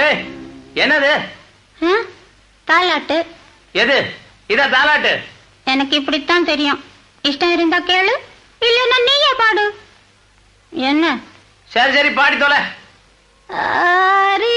ஏய், என்னது? தாலாட்டு. எது? இத தாலாட்டு? எனக்கு இப்படித்தான் தெரியும். இஷ்டம் இருந்தா கேளு, இல்லன்னா நீயே பாடு. என்ன? சரி சரி, பாடி தொலை. ஆரி